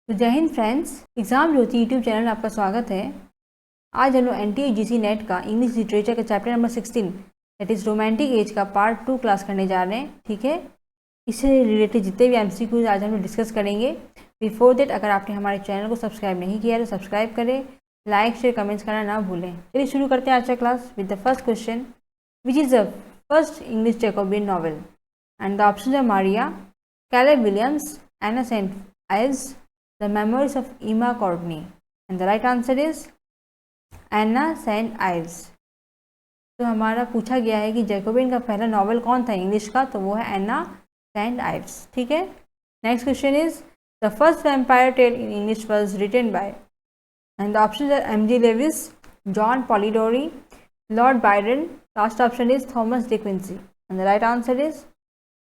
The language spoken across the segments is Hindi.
तो जय हिंद फ्रेंड्स, एग्ज़ाम ज्योति यूट्यूब चैनल में आपका स्वागत है। आज हम लोग NTA-GC नेट का इंग्लिश लिटरेचर का chapter number 16 that is romantic as का पार्ट 2 क्लास करने जा रहे हैं। ठीक है, इससे रिलेटेड जितने भी MCQs आज हम लोग डिस्कस करेंगे। बिफोर दैट, अगर आपने हमारे चैनल को सब्सक्राइब नहीं किया है तो सब्सक्राइब करें, लाइक शेयर कमेंट्स करना ना भूलें। चलिए शुरू करते हैं आज का class with the first question, which is the first English Jacobean novel? And the option are Maria, Caleb Williams, Anna St Ives, The Memoirs of Emma Courtney, and the right answer is Anna St Ives। तो हमारा पूछा गया है कि जैकोबियन का पहला नॉवल कौन था इंग्लिश का, तो वो है एना सेंट आइव्स। ठीक है, next question is the first vampire tale in English was written by, and the options are M.G. Lewis, John Polidori, Lord Byron, last option is Thomas de Quincey, and the right answer is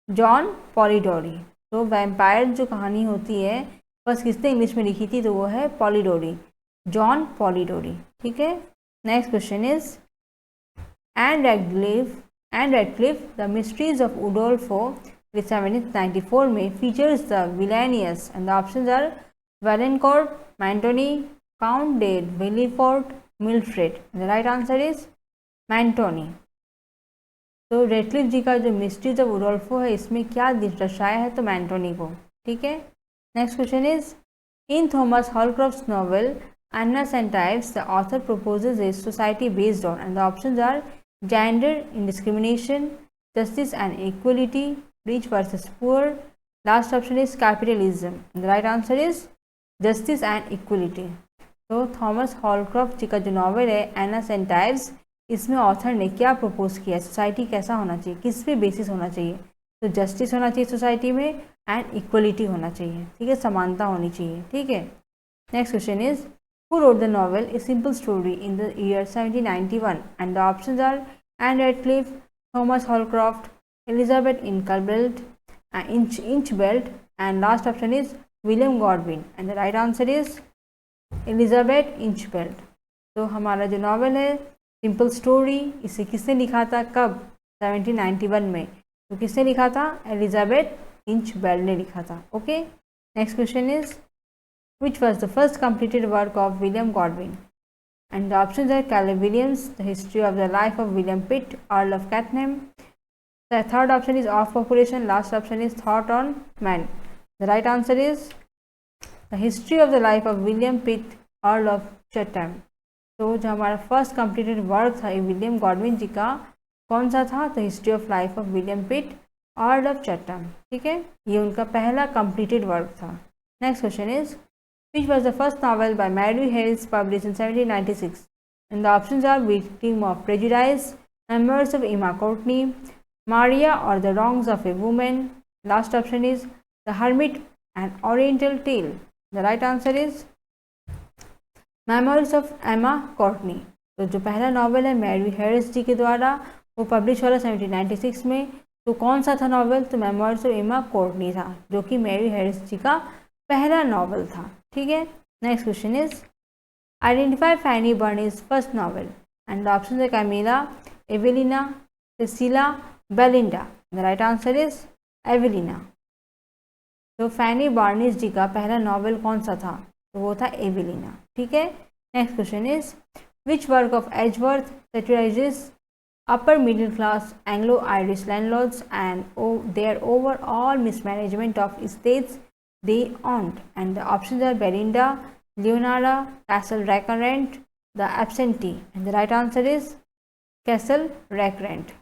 John Polidori. तो वैम्पायर जो कहानी होती है बस किसने इंग्लिश में लिखी थी, तो वो है पॉलीडोरी, जॉन पॉलीडोरी। ठीक है, next question is and Radcliffe the mysteries of Udolpho 1794 में features the villainous, and the options are Valancourt, Montoni, count de Villefort, Milfred. The right answer is Montoni. तो रेडक्लिफ जी का जो मिस्ट्रीज ऑफ उडोल्फो है इसमें क्या दर्शाया है, तो मैंटोनी को। ठीक है, next question is in Thomas Holcroft's novel Anna St Ives, the author proposes a society based on, and the options are gender indiscrimination, justice and equality, rich versus poor, last option is capitalism, and the right answer is justice and equality। तो थॉमस हॉलक्रॉफ्ट जी का जो नॉवल है एना सेंट आइव्स, इसमें ऑथर ने क्या प्रपोज किया, सोसाइटी कैसा होना चाहिए, किस पे बेसिस होना चाहिए, तो जस्टिस होना चाहिए सोसाइटी में एंड इक्वलिटी होना चाहिए। ठीक है, समानता होनी चाहिए। ठीक है, next question is who wrote the novel a simple story in the year 1791, and the options are Ann Radcliffe, Thomas Holcroft, Elizabeth Inchbald, and last option is William Godwin, and the right answer is Elizabeth Inchbald. तो हमारा जो नॉवल है सिंपल स्टोरी, इसे किसने लिखा था, कब, 1791 में। तो किसने लिखा था, एलिजाबेथ इंचबेल्ट ने लिखा था। Okay, next question is which was the first completed work of William Godwin, and the options are Caleb Williams, the history of the life of William Pitt, earl of Chatham, the third option is of population, last option is thought on man. The right answer is the history of the life of William Pitt, earl of Chatham. तो जो हमारा फर्स्ट कंप्लीटेड वर्क था विलियम गॉडविन जी का, कौन सा था, तो history of life of William Pitt, earl of Chatham. ठीक है, ये उनका पहला कंप्लीटेड वर्क था। Next question is which was the first novel by Mary Harris publish in 1796, and the options are victim of prejudice, memoirs of Emma Courtney, Maria और the wrongs of a woman, last option is the hermit and oriental tale. The right answer is memoirs of Emma कोर्टनी। तो जो पहला नॉवल है मैरी हैरिस जी के द्वारा, वो पब्लिश हुआ 1796 में। तो कौन सा था नॉवल, तो मेमोइर्स ऑफ एमा कोर्टनी था, जो कि मैरी हैरिस जी का पहला नॉवल था। ठीक है, next question is identify Fanny Burney's first novel, and the option है Camilla, Evelina, Cecilia, Belinda. The right answer is Evelina. तो फैनी बर्नीज जी का पहला नॉवल कौन सा था, तो वो था एवेलिना। ठीक है, next question is which work of Edgeworth satirises upper middle class Anglo-Irish landlords and their overall mismanagement of estates they owned, and the options are Belinda, Leonora, Castle Rackrent, the Absentee, and the right answer is Castle Rackrent।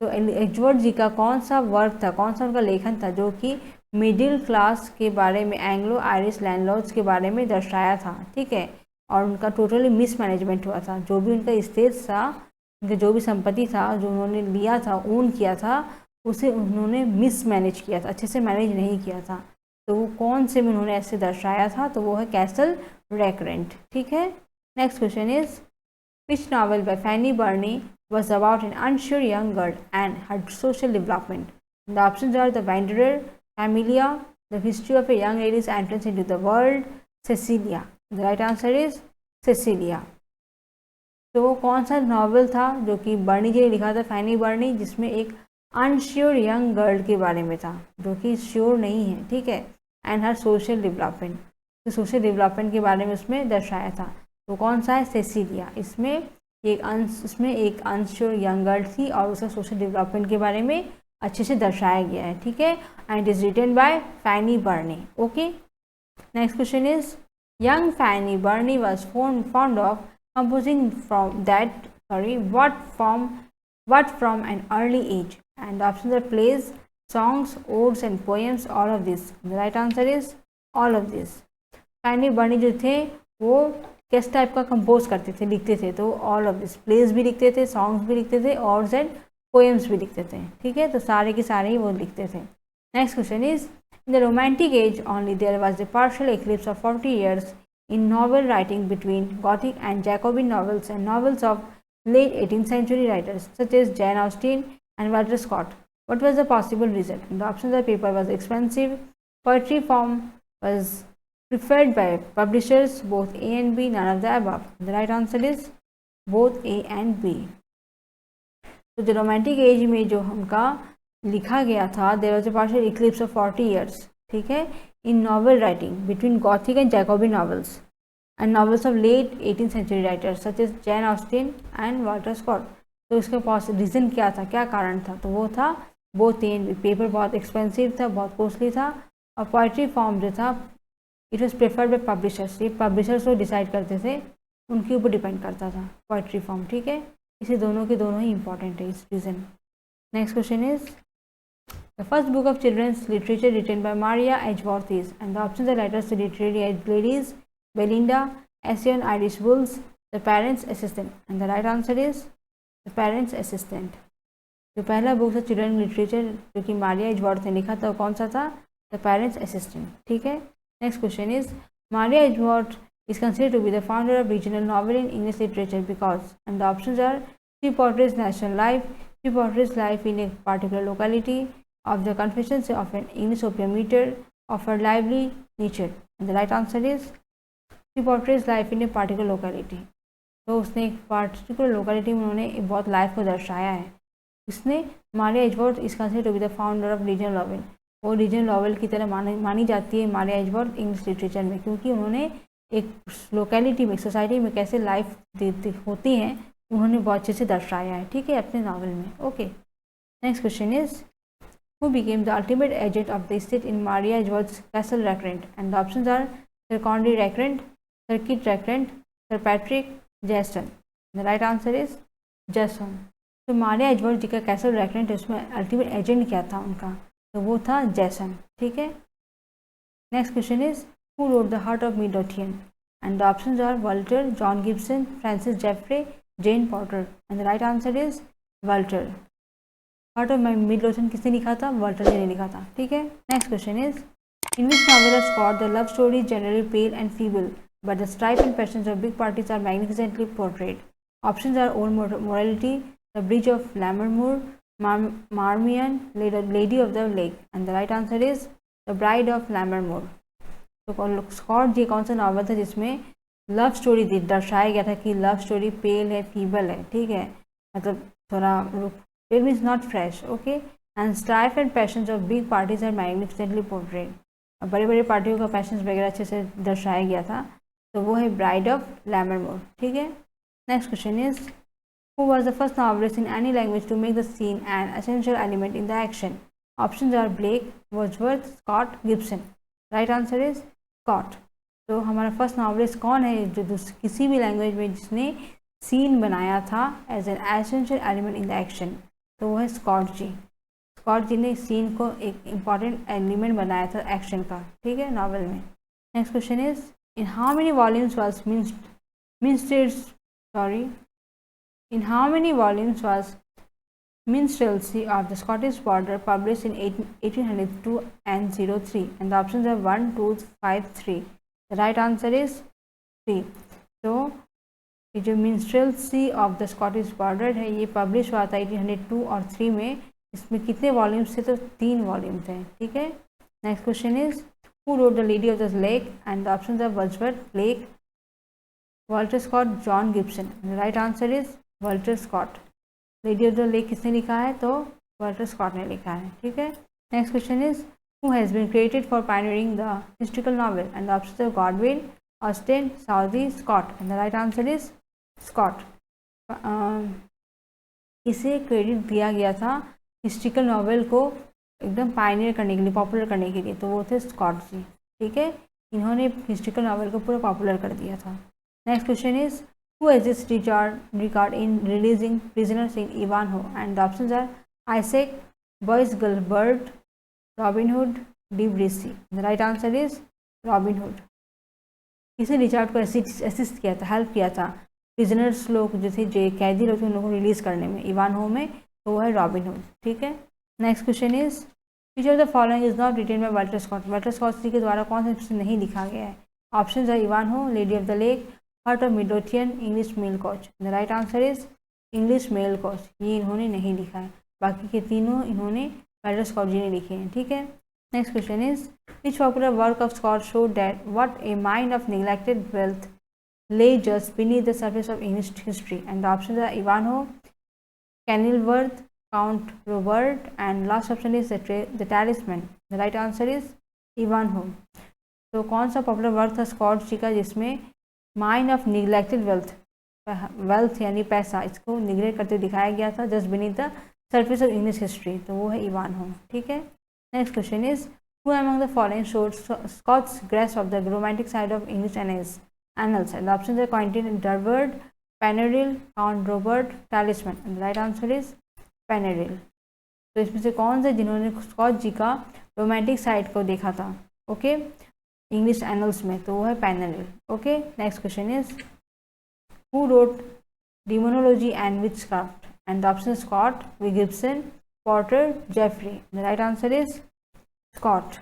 तो एजवर्थ जी का कौन सा वर्क था, कौन सा उनका लेखन था, जो कि मिडिल क्लास के बारे में, एंग्लो आयरिश लैंडलॉर्ड्स के बारे में दर्शाया था। ठीक है, और उनका टोटली मिसमैनेजमेंट हुआ था, जो भी उनका स्टेट था, उनका जो भी संपत्ति था, जो उन्होंने लिया था, ओन किया था, उसे उन्होंने मिसमैनेज किया था, अच्छे से मैनेज नहीं किया था। तो वो कौन से में उन्होंने ऐसे दर्शाया था, तो वो है कैसल रैकरेंट। ठीक है, next question is which novel by Fanny Burney was about an unsure young girl and her social development. The options are The Wanderer, Amelia, The History of a Young Lady's Entrance into the World, Cecilia. The right answer is Cecilia। तो वो कौन सा नॉवल था जो कि बर्नी जी ने लिखा था, फैनी बर्नी, जिसमें एक अनश्योर यंग गर्ल के बारे में था, जो कि श्योर नहीं है। ठीक है, एंड हर सोशल डेवलपमेंट, तो सोशल डेवलपमेंट के बारे में उसमें दर्शाया था। तो कौन सा है? सेसिलिया। इसमें एक अनश्योर यंग गर्ल थी और उसका सोशल डेवलपमेंट के बारे में अच्छे से दर्शाया गया है, ठीक है। And it is written by Fanny Burney. Okay, next question is young Fanny Burney was fond of composing what from an early age, and the options are plays, songs, odes and poems, all of this. The right answer is all of this. फैनी बर्नी जो थे वो किस टाइप का कंपोज करते थे, लिखते थे? तो ऑल ऑफ दिस, प्लेस भी लिखते थे, सॉन्ग्स भी लिखते थे, ऑर्स एंड पोएम्स भी लिखते थे, ठीक है। तो सारे के सारे ही वो लिखते थे। Next question is in the romantic age only there was the partial eclipse of 40 years in novel writing between Gothic and Jacobean novels and novels of late 18th century writers such as Jane Austen and Walter Scott. What was the possible reason? And the options are paper was expensive, poetry form was preferred by publishers, both A and B, none of the above. The right answer is both A and B. तो जो रोमांटिक एज में जो उनका लिखा गया था, there was a partial eclipse of 40 years, ठीक है, in novel writing between Gothic and Jacobin novels and novels of late 18th century writers such as Jane Austen and Walter Scott. तो इसका रीज़न क्या था, क्या कारण था? तो वो था both A and B. Paper बहुत एक्सपेंसिव था, बहुत कॉस्टली था, और पोइट्री फॉर्म जो था it was preferred by publishers. ये पब्लिशर्स को डिसाइड करते थे, उनके ऊपर डिपेंड करता था पोइट्री फॉर्म, ठीक है। इसे दोनों के दोनों ही इंपॉर्टेंट है इस reason. Next question is the first book of children's literature written by Maria Edgeworth is, and the options are letters to literary ladies, Belinda, essay on Irish bulls, the parent's assistant. And the right answer is the parent's assistant. जो पहला बुक था चिल्ड्रन लिटरेचर जो कि मारिया एजवर्थ ने लिखा था, कौन सा था? द पेरेंट्स असिस्टेंट, ठीक है। Next question is Maria Edgeworth is considered to be the founder of regional novel in English literature because, and the options are she portrays national life, she portrays life in a particular locality, of the confessions of an English opium eater, of her lively nature. And the right answer is she portrays life in a particular locality. तो उसने एक particular locality में उन्होंने बहुत लाइफ को दर्शाया है। इसने Maria Edgeworth is considered to be the founder of regional novel. वो रीजनल नॉवेल की तरह मानी जाती है मारिया एजवर्थ इंग्लिश लिटरेचर में, क्योंकि उन्होंने एक लोकेलिटी में, सोसाइटी में कैसे लाइफ होती हैं उन्होंने बहुत अच्छे से दर्शाया है, ठीक है, अपने नॉवल में। Okay, next question is who became the ultimate agent of the state in Maria Edgeworth Castle Rackrent? And the options are sir Condy Rackrent, sir Kit Rackrent, sir Patrick Jason. The right answer is Jason. तो मारिया एजवर्थ जी का कैसल रैकरेंट, उसमें अल्टीमेट एजेंट क्या था उनका? तो वो था जैसन, ठीक है। Next question is who wrote the heart of Midlothian? And the options are Walter, John Gibson, Francis Jeffrey, Jane Porter. And the right answer is Walter. Heart of Midlothian किसने लिखा था? वाल्टर जी ने लिखा था, ठीक है। Next question is in which novel of Scott the love story generally pale and feeble but the strife and passions of big parties are magnificently portrayed? Options are old Mortality, the bride of Lammermoor, Marmion, Lady of the Lake. And the right answer is The Bride of Lammermoor. तो स्कॉट जी कौन सा नावल था जिसमें लव स्टोरी दर्शाया गया था कि लव स्टोरी पेल है, फीबल है, ठीक है, मतलब थोड़ा pale means not fresh, okay, and strife and passions of big parties are magnificently portrayed. बड़े बड़े पार्टियों का पैशंस वगैरह अच्छे से दर्शाया गया था, तो वो है ब्राइड ऑफ लैमरमोर, ठीक है। Next question is Who was the first novelist in any language to make the scene an essential element in the action? Options are Blake, Wordsworth, Scott, Gibson. Right answer is Scott. तो हमारा फर्स्ट नॉवलिस्ट कौन है जो किसी भी लैंग्वेज में जिसने सीन बनाया था as an essential element in the action? तो वो है स्कॉट जी। स्कॉट जी ने सीन को एक इम्पॉर्टेंट एलिमेंट बनाया था एक्शन का, ठीक है, नॉवल में। Next question is in how many volumes was In how many volumes was Minstrelsy of the Scottish Border published in 1802 and 03? And the options are 1, 2, 5, 3. The right answer is 3. So, ये जो Minstrelsy of the Scottish Border है ये पब्लिश हुआ था 1802 और 3 में। इसमें कितने वॉल्यूम्स थे? तो 3 वॉल्यूम थे, ठीक है। Next question is who wrote the lady of the lake? And the options are Wordsworth, Blake, Walter Scott, John Gibson. The right answer is Walter Scott. Lady of the lake किसने लिखा है? तो वाल्टर स्कॉट ने लिखा है, ठीक है। Next question is who has been credited for pioneering the historical novel? And the options are Godwin, Austen, Southey, Scott. And the right answer is Scott. इसे क्रेडिट दिया गया था हिस्ट्रिकल नॉवेल को एकदम पायनियर करने के लिए, पॉपुलर करने के लिए, तो वो थे स्कॉट जी। ठीक है, इन्होंने हिस्ट्रिकल नॉवेल को पूरा पॉपुलर कर दिया था। Next question is who has this record in releasing prisoners in Ivanhoe? And the options are Isaac, Bois Guilbert, Robin Hood, De Bracy. The right answer is Robin Hood. इसे रिचार्ड को असिस्ट किया था, हेल्प किया था प्रिजनर्स लोग जो थे, जो कैदी लोग थे, उन लोगों को रिलीज करने में इवानहो में, तो वो है रॉबिन हुड। ठीक है, next question is which of the following is not written by Walter Scott? Walter Scott ji के द्वारा कौन सा नहीं लिखा गया है? ऑप्शन है Ivanhoe, lady of the lake, heart of Midlothian, English mail coach. The right answer is English mail coach. ये इन्होंने नहीं लिखा है, बाकी के तीनों इन्होंने वाल्टर स्कॉट जी ने लिखे हैं। ठीक है, next question is which popular work of Scott show that what a mind of neglected wealth lay just beneath the surface of English history? And the options are Ivanhoe, Kenilworth, Count Robert, and last option is the Talisman. The right answer is Ivanhoe. तो कौन सा पॉपुलर वर्क था स्कॉट जी का जिसमें माइंड ऑफ निगलेक्टेड वेल्थ यानी पैसा, इसको निगलेक्ट करते दिखाया गया था just beneath the surface of English history, तो वो है इवानहो। ठीक है, next question is who among the following showed Scott's grace of the romantic side of English annals? And the options are Quentin Durward, Penaril, Count Robert, Talisman. And the right answer is Penaril. तो इसमें से कौन से जिन्होंने स्कॉट जी का रोमांटिक साइड को देखा था ओके इंग्लिश एनल्स में, तो वो है पेनरिल। Okay, next question is who wrote demonology and witchcraft? And the option Scott, Gibson, Potter, Jeffrey. The right answer is Scott.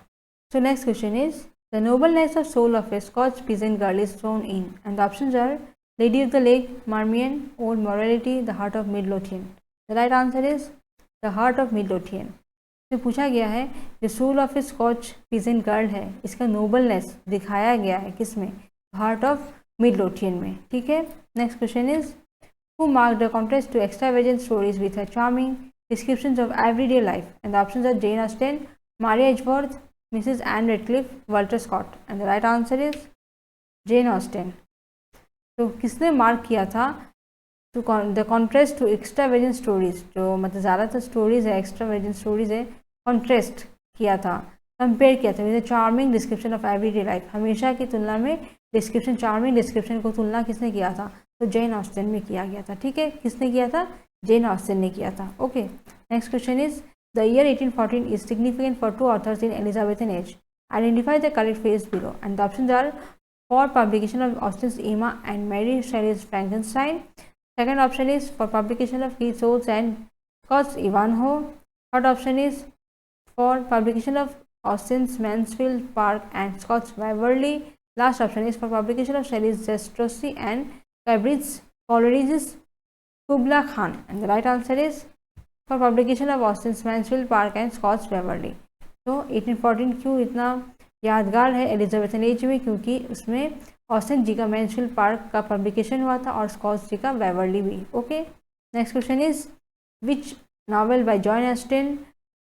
So next question is the nobleness of soul of a Scotch peasant girl is shown in, and the options are Lady of the Lake, Marmion, Old Morality, The Heart of Midlothian. The right answer is The Heart of Midlothian. तो पूछा गया है जो soul of a Scotch peasant girl है, इसका नोबलनेस दिखाया गया है किसमें? हार्ट ऑफ मिडलोथियन में। ठीक है, next question is who mark the contrast to extravagant stories with a charming descriptions of everyday life? And the options are Jane Austen, Maria Edgeworth, Mrs. Anne Radcliffe, Walter Scott. And the right answer is Jane Austen. तो किसने मार्क किया था to the contrast to extravagant stories, जो मतलब ज़्यादातर स्टोरीज है एक्स्ट्रावेजेंट स्टोरीज है, कॉन्ट्रास्ट किया था, कंपेयर किया था with charming description of everyday life. हमेशा की तुलना में डिस्क्रिप्शन, चार्मिंग डिस्क्रिप्शन को तुलना किसने किया था? तो जेन ऑस्टन में किया गया था। ठीक है, किसने किया था? जेन ऑस्टन ने किया था। Okay, next question is The year 1814 is significant for two authors in Elizabethan age. Identify the correct phrase below. And the options are for publication of Austen's Emma and Mary Shelley's Frankenstein. Second option is for publication of Keats and Scott's Ivanhoe. Third option is for publication of Austen's Mansfield Park and Scott's Waverley. Last option is for publication of Shelley's Zastrossi and Coleridge's Kubla Khan. And the right answer is for publication of Austen's Mansfield Park and Scott's Waverley. तो 1814 क्यों इतना यादगार है एलिजाबेथन एज में? क्योंकि उसमें ऑस्टिन जी का मैनसफील्ड पार्क का पब्लिकेशन हुआ था और स्कॉट्स जी का वेवरली भी। Okay, next question is which novel by John Austen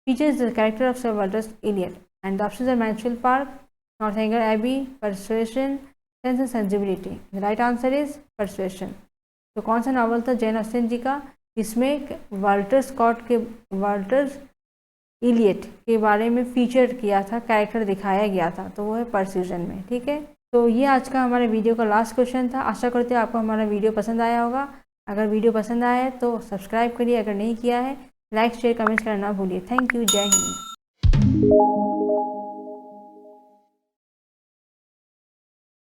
features the character of sir Walter Elliot? And the options are Mansfield Park, Northanger Abbey, Persuasion, Sense and Sensibility. The right answer is Persuasion. तो कौन सा नॉवल था जॉन ऑस्टिन जी का इसमें वाल्टर इलियट के बारे में फीचर किया था, कैरेक्टर दिखाया गया था, तो वो है परस्यूजन में। ठीक है, तो ये आज का हमारे वीडियो का लास्ट क्वेश्चन था। आशा करते हैं आपको हमारा वीडियो पसंद आया होगा। अगर वीडियो पसंद आया है तो सब्सक्राइब करिए, अगर नहीं किया है लाइक शेयर कमेंट करना ना भूलिए। थैंक यू, जय हिंद।